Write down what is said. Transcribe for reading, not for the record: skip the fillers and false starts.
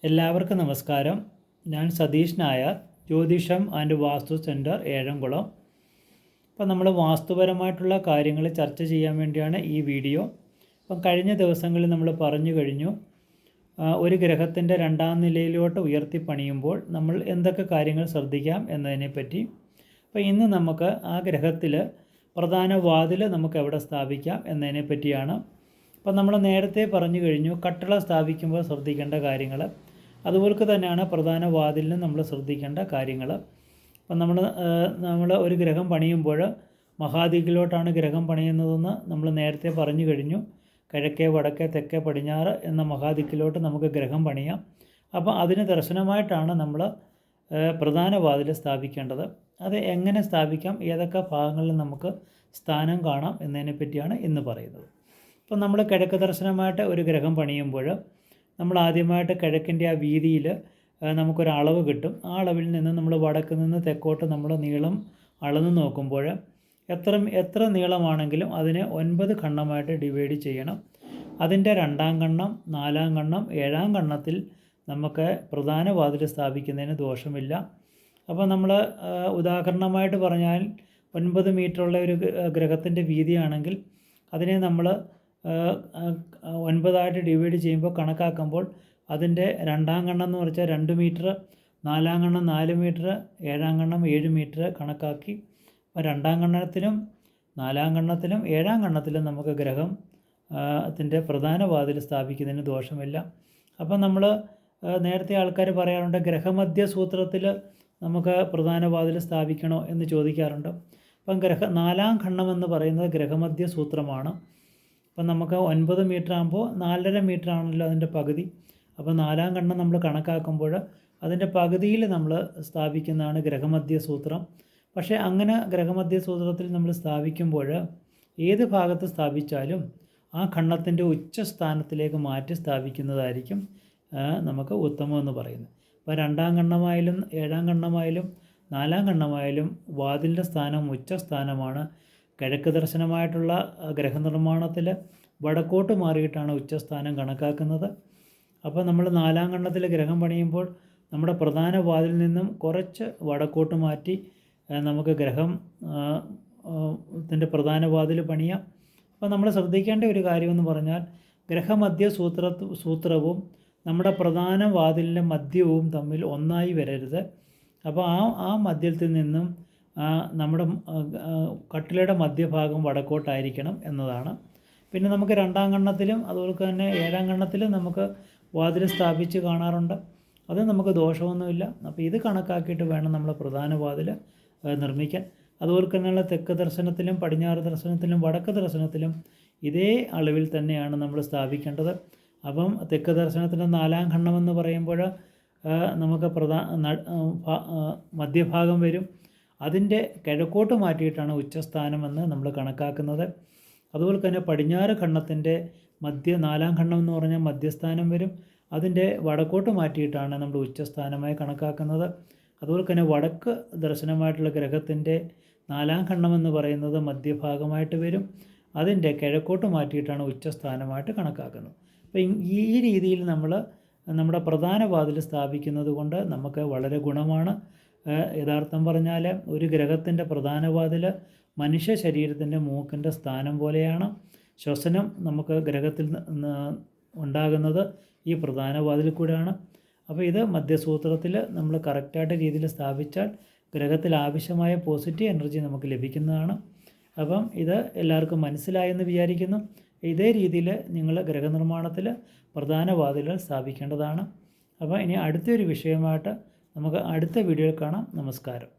എല്ലാവർക്കും നമസ്കാരം. ഞാൻ സതീഷ് നായർ, ജ്യോതിഷം ആൻഡ് വാസ്തു സെൻറ്റർ, ഏഴംകുളം. അപ്പോൾ നമ്മൾ വാസ്തുപരമായിട്ടുള്ള കാര്യങ്ങൾ ചർച്ച ചെയ്യാൻ വേണ്ടിയാണ് ഈ വീഡിയോ. അപ്പം കഴിഞ്ഞ ദിവസങ്ങളിൽ നമ്മൾ പറഞ്ഞു കഴിഞ്ഞു, ഒരു ഗ്രഹത്തിൻ്റെ രണ്ടാം നിലയിലോട്ട് ഉയർത്തി പണിയുമ്പോൾ നമ്മൾ എന്തൊക്കെ കാര്യങ്ങൾ ശ്രദ്ധിക്കാം എന്നതിനെപ്പറ്റി. അപ്പോൾ ഇന്ന് നമുക്ക് ആ ഗ്രഹത്തിൽ പ്രധാന വാതിൽ നമുക്ക് എവിടെ സ്ഥാപിക്കാം എന്നതിനെ പറ്റിയാണ്. അപ്പം നമ്മൾ നേരത്തെ പറഞ്ഞു കഴിഞ്ഞു കട്ടള സ്ഥാപിക്കുമ്പോൾ ശ്രദ്ധിക്കേണ്ട കാര്യങ്ങൾ. അതുപോലെ തന്നെയാണ് പ്രധാന വാതിലിന് നമ്മൾ ശ്രദ്ധിക്കേണ്ട കാര്യങ്ങൾ. അപ്പം നമ്മൾ ഒരു ഗ്രഹം പണിയുമ്പോൾ മഹാദിക്കിലോട്ടാണ് ഗ്രഹം പണിയുന്നതെന്ന് നമ്മൾ നേരത്തെ പറഞ്ഞു കഴിഞ്ഞു. കിഴക്കേ, വടക്കേ, തെക്കേ, പടിഞ്ഞാറ് എന്ന മഹാദിക്കിലോട്ട് നമുക്ക് ഗ്രഹം പണിയാം. അപ്പോൾ അതിന് ദർശനമായിട്ടാണ് നമ്മൾ പ്രധാന വാതിൽ സ്ഥാപിക്കേണ്ടത്. അത് എങ്ങനെ സ്ഥാപിക്കാം, ഏതൊക്കെ ഭാഗങ്ങളിൽ നമുക്ക് സ്ഥാനം കാണാം എന്നതിനെ പറ്റിയാണ് ഇന്ന് പറയുന്നത്. ഇപ്പം നമ്മൾ കിഴക്ക് ദർശനമായിട്ട് ഒരു ഗ്രഹം പണിയുമ്പോൾ നമ്മൾ ആദ്യമായിട്ട് കിഴക്കിൻ്റെ ആ വീതിയിൽ നമുക്കൊരളവ് കിട്ടും. ആ അളവിൽ നിന്ന് നമ്മൾ വടക്ക് നിന്ന് തെക്കോട്ട് നമ്മൾ നീളം അളന്ന് നോക്കുമ്പോൾ എത്ര നീളമാണെങ്കിലും അതിനെ 9 ഖണ്ഡമായിട്ട് ഡിവൈഡ് ചെയ്യണം. അതിൻ്റെ 2ാം ഖണ്ഡം, 4ാം ഖണ്ഡം, 7ാം ഖണ്ഡത്തിൽ നമുക്ക് പ്രധാന വാതിൽ സ്ഥാപിക്കുന്നതിന് ദോഷമില്ല. അപ്പോൾ നമ്മൾ ഉദാഹരണമായിട്ട് പറഞ്ഞാൽ 9 മീറ്ററുള്ള ഒരു ഗ്രഹത്തിൻ്റെ വീതിയാണെങ്കിൽ അതിനെ നമ്മൾ 9 ഡിവൈഡ് ചെയ്യുമ്പോൾ കണക്കാക്കുമ്പോൾ അതിൻ്റെ 2ാം ഖണ്ഡം എന്ന് വെച്ചാൽ 2 മീറ്റർ, 4ാം ഖണ്ഡം 4 മീറ്റർ, 7ാം ഖണ്ഡം 7 മീറ്റർ കണക്കാക്കി 2ാം ഖണ്ഡത്തിലും 4ാം ഖണ്ഡത്തിലും 7ാം ഖണ്ഡത്തിലും നമുക്ക് ഗ്രഹത്തിൻ്റെ പ്രധാന വാതിൽ സ്ഥാപിക്കുന്നതിന് ദോഷമില്ല. അപ്പം നമ്മൾ നേരത്തെ ആൾക്കാർ പറയാറുണ്ട് ഗ്രഹമധ്യ സൂത്രത്തിൽ നമുക്ക് പ്രധാന വാതിൽ സ്ഥാപിക്കണോ എന്ന് ചോദിക്കാറുണ്ട്. അപ്പം 4ാം ഖണ്ഡം എന്ന് പറയുന്നത് ഗ്രഹമധ്യ സൂത്രമാണ്. അപ്പം നമുക്ക് 9 മീറ്റർ ആകുമ്പോൾ 4.5 മീറ്റർ ആണല്ലോ അതിൻ്റെ പകുതി. അപ്പോൾ 4ാം ഖണ്ഡം നമ്മൾ കണക്കാക്കുമ്പോൾ അതിൻ്റെ പകുതിയിൽ നമ്മൾ സ്ഥാപിക്കുന്നതാണ് ഗ്രഹമധ്യ സൂത്രം. പക്ഷേ അങ്ങനെ ഗ്രഹമധ്യ സൂത്രത്തിൽ നമ്മൾ സ്ഥാപിക്കുമ്പോൾ ഏത് ഭാഗത്ത് സ്ഥാപിച്ചാലും ആ ഖണ്ഡത്തിൻ്റെ ഉച്ചസ്ഥാനത്തിലേക്ക് മാറ്റി സ്ഥാപിക്കുന്നതായിരിക്കും നമുക്ക് ഉത്തമമെന്ന് പറയുന്നത്. അപ്പോൾ 2ാം ഖണ്ഡമായാലും 7ാം ഖണ്ഡമായാലും 4ാം ഖണ്ഡമായാലും വാതിലിൻ്റെ സ്ഥാനം ഉച്ചസ്ഥാനമാണ്. കിഴക്ക് ദർശനമായിട്ടുള്ള ഗ്രഹനിർമ്മാണത്തിൽ വടക്കോട്ട് മാറിയിട്ടാണ് ഉച്ചസ്ഥാനം കണക്കാക്കുന്നത്. അപ്പോൾ നമ്മൾ 4ാം ഖണ്ഡത്തിൽ ഗ്രഹം പണിയുമ്പോൾ നമ്മുടെ പ്രധാന വാതിൽ നിന്നും കുറച്ച് വടക്കോട്ട് മാറ്റി നമുക്ക് ഗ്രഹത്തിൻ്റെ പ്രധാന വാതിൽ പണിയാം. അപ്പോൾ നമ്മൾ ശ്രദ്ധിക്കേണ്ട ഒരു കാര്യമെന്ന് പറഞ്ഞാൽ ഗ്രഹമധ്യ സൂത്രവും നമ്മുടെ പ്രധാന വാതിലിൻ്റെ മധ്യവും തമ്മിൽ ഒന്നായി വരരുത്. അപ്പോൾ ആ മധ്യത്തിൽ നിന്നും നമ്മുടെ കട്ടിലയുടെ മധ്യഭാഗം വടക്കോട്ടായിരിക്കണം എന്നതാണ്. പിന്നെ നമുക്ക് 2ാം ഖണ്ഡത്തിലും അതുപോലെ തന്നെ 7ാം ഖണ്ഡത്തിലും നമുക്ക് വാതിൽ സ്ഥാപിച്ച് കാണാറുണ്ട്. അത് നമുക്ക് ദോഷമൊന്നുമില്ല. അപ്പോൾ ഇത് കണക്കാക്കിയിട്ട് വേണം നമ്മൾ പ്രധാന വാതിൽ നിർമ്മിക്കാൻ. അതുപോലെ തന്നെയുള്ള തെക്ക് ദർശനത്തിലും പടിഞ്ഞാറ് ദർശനത്തിലും വടക്ക് ദർശനത്തിലും ഇതേ അളവിൽ തന്നെയാണ് നമ്മൾ സ്ഥാപിക്കേണ്ടത്. അപ്പം തെക്ക് ദർശനത്തിൻ്റെ 4ാം ഖണ്ഡം എന്ന് പറയുമ്പോൾ നമുക്ക് മധ്യഭാഗം വരും. അതിൻ്റെ കിഴക്കോട്ട് മാറ്റിയിട്ടാണ് ഉച്ചസ്ഥാനമെന്ന് നമ്മൾ കണക്കാക്കുന്നത്. അതുപോലെ തന്നെ പടിഞ്ഞാറ് ഖണ്ഡത്തിൻ്റെ 4ാം ഖണ്ഡം എന്ന് പറഞ്ഞാൽ മധ്യസ്ഥാനം വരും. അതിൻ്റെ വടക്കോട്ട് മാറ്റിയിട്ടാണ് നമ്മൾ ഉച്ചസ്ഥാനമായി കണക്കാക്കുന്നത്. അതുപോലെ തന്നെ വടക്ക് ദർശനമായിട്ടുള്ള ഗ്രഹത്തിൻ്റെ 4ാം ഖണ്ഡം എന്ന് പറയുന്നത് മധ്യഭാഗമായിട്ട് വരും. അതിൻ്റെ കിഴക്കോട്ട് മാറ്റിയിട്ടാണ് ഉച്ചസ്ഥാനമായിട്ട് കണക്കാക്കുന്നത്. അപ്പോൾ ഈ രീതിയിൽ നമ്മൾ നമ്മുടെ പ്രധാന വാതിൽ സ്ഥാപിക്കുന്നത് കൊണ്ട് നമുക്ക് വളരെ ഗുണമാണ്. യഥാർത്ഥം പറഞ്ഞാൽ ഒരു ഗ്രഹത്തിൻ്റെ പ്രധാന വാതിൽ മനുഷ്യ ശരീരത്തിൻ്റെ മൂക്കിൻ്റെ സ്ഥാനം പോലെയാണ്. ശ്വസനം നമുക്ക് ഗ്രഹത്തിൽ ഉണ്ടാകുന്നത് ഈ പ്രധാന വാതിൽ കൂടെയാണ്. അപ്പോൾ ഇത് മധ്യസൂത്രത്തിൽ നമ്മൾ കറക്റ്റായിട്ട് രീതിയിൽ സ്ഥാപിച്ചാൽ ഗ്രഹത്തിൽ ആവശ്യമായ പോസിറ്റീവ് എനർജി നമുക്ക് ലഭിക്കുന്നതാണ്. അപ്പം ഇത് എല്ലാവർക്കും മനസ്സിലായെന്ന് വിചാരിക്കുന്നു. ഇതേ രീതിയിൽ നിങ്ങൾ ഗ്രഹനിർമ്മാണത്തിൽ പ്രധാന വാതിലുകൾ സ്ഥാപിക്കേണ്ടതാണ്. അപ്പോൾ ഇനി അടുത്തൊരു വിഷയമായിട്ട് നമുക്ക് അടുത്ത വീഡിയോയിൽ കാണാം. നമസ്കാരം.